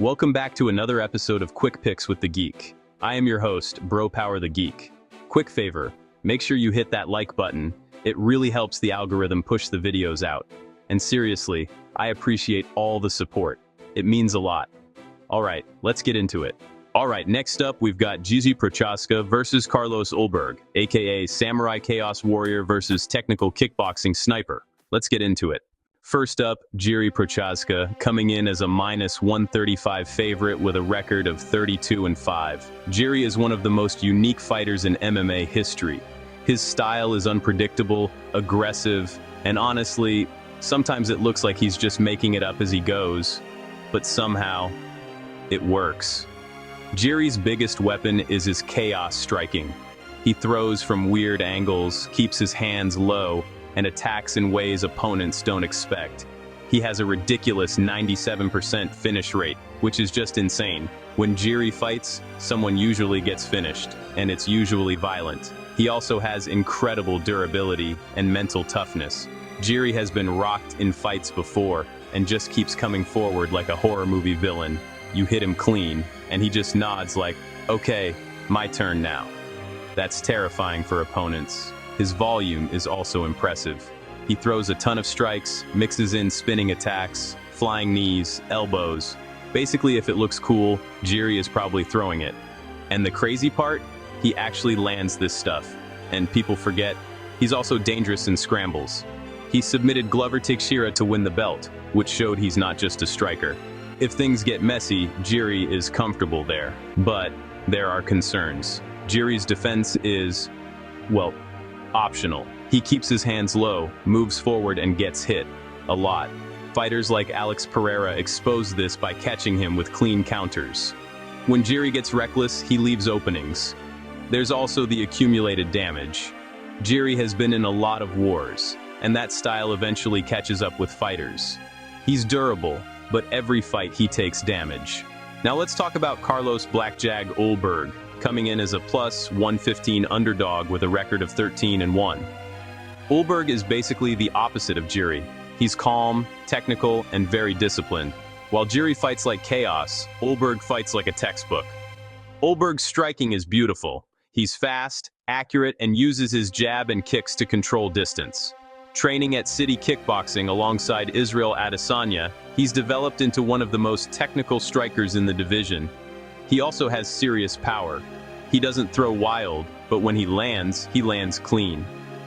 Welcome back to another episode of Quick Picks with the Geek. I am your host, Bro Power the Geek. Quick favor, make sure you hit that like button. It really helps the algorithm push the videos out. And seriously, I appreciate all the support. It means a lot. Alright, let's get into it. Alright, next up we've got Jiri Prochazka versus Carlos Ulberg, aka Samurai Chaos Warrior versus Technical Kickboxing Sniper. Let's get into it. First up, Jiri Prochazka, coming in as a -135 favorite with a record of 32-5. Jiri is one of the most unique fighters in MMA history. His style is unpredictable, aggressive, and honestly, sometimes it looks like he's just making it up as he goes, but somehow, it works. Jiri's biggest weapon is his chaos striking. He throws from weird angles, keeps his hands low, and attacks in ways opponents don't expect. He has a ridiculous 97% finish rate, which is just insane. When Jiri fights, someone usually gets finished, and it's usually violent. He also has incredible durability and mental toughness. Jiri has been rocked in fights before, and just keeps coming forward like a horror movie villain. You hit him clean, and he just nods like, okay, my turn now. That's terrifying for opponents. His volume is also impressive. He throws a ton of strikes, mixes in spinning attacks, flying knees, elbows. Basically, if it looks cool, Jiri is probably throwing it. And the crazy part? He actually lands this stuff. And people forget, he's also dangerous in scrambles. He submitted Glover Teixeira to win the belt, which showed he's not just a striker. If things get messy, Jiri is comfortable there. But there are concerns. Jiri's defense is, well, optional. He keeps his hands low, moves forward, and gets hit. A lot. Fighters like Alex Pereira expose this by catching him with clean counters. When Jiri gets reckless, he leaves openings. There's also the accumulated damage. Jiri has been in a lot of wars, and that style eventually catches up with fighters. He's durable, but every fight he takes damage. Now let's talk about Carlos Blackjag Olberg, coming in as a +115 underdog with a record of 13-1. Ulberg is basically the opposite of Jiri. He's calm, technical, and very disciplined. While Jiri fights like chaos, Ulberg fights like a textbook. Ulberg's striking is beautiful. He's fast, accurate, and uses his jab and kicks to control distance. Training at City Kickboxing alongside Israel Adesanya, he's developed into one of the most technical strikers in the division. He also has serious power. He doesn't throw wild, but when he lands clean.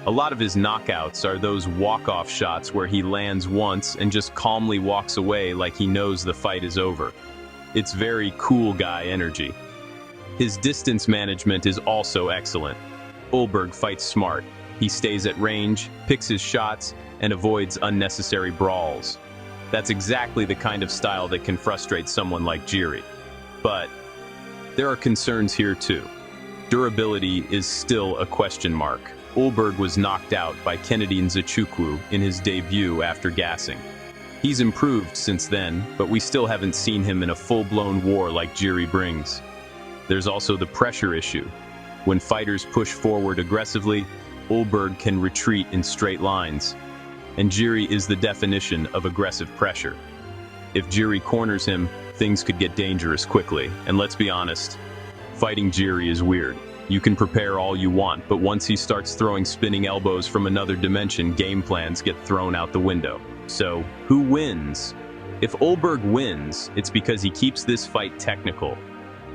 A lot of his knockouts are those walk-off shots where he lands once and just calmly walks away like he knows the fight is over. It's very cool guy energy. His distance management is also excellent. Ulberg fights smart. He stays at range, picks his shots, and avoids unnecessary brawls. That's exactly the kind of style that can frustrate someone like Jiri. But there are concerns here too. Durability is still a question mark. Ulberg was knocked out by Kennedy Nzechukwu in his debut after gassing. He's improved since then, but we still haven't seen him in a full-blown war like Jiri brings. There's also the pressure issue. When fighters push forward aggressively, Ulberg can retreat in straight lines. And Jiri is the definition of aggressive pressure. If Jiri corners him, things could get dangerous quickly. And let's be honest, fighting Jiri is weird. You can prepare all you want, but once he starts throwing spinning elbows from another dimension, game plans get thrown out the window. So, who wins? If Ulberg wins, it's because he keeps this fight technical.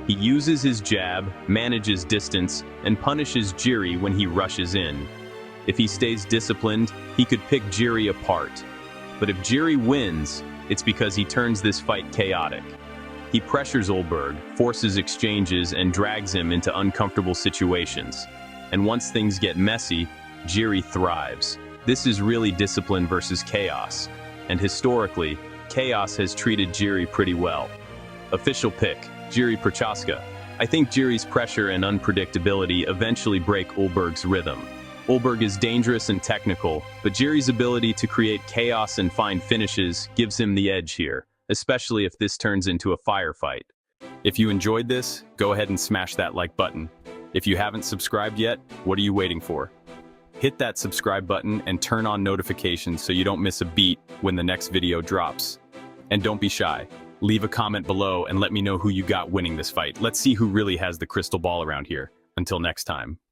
He uses his jab, manages distance, and punishes Jiri when he rushes in. If he stays disciplined, he could pick Jiri apart. But if Jiri wins, it's because he turns this fight chaotic. He pressures Ulberg, forces exchanges, and drags him into uncomfortable situations. And once things get messy, Jiri thrives. This is really discipline versus chaos. And historically, chaos has treated Jiri pretty well. Official pick, Jiri Prochazka. I think Jiri's pressure and unpredictability eventually break Ulberg's rhythm. Olberg is dangerous and technical, but Jiri's ability to create chaos and find finishes gives him the edge here, especially if this turns into a firefight. If you enjoyed this, go ahead and smash that like button. If you haven't subscribed yet, what are you waiting for? Hit that subscribe button and turn on notifications so you don't miss a beat when the next video drops. And don't be shy. Leave a comment below and let me know who you got winning this fight. Let's see who really has the crystal ball around here. Until next time.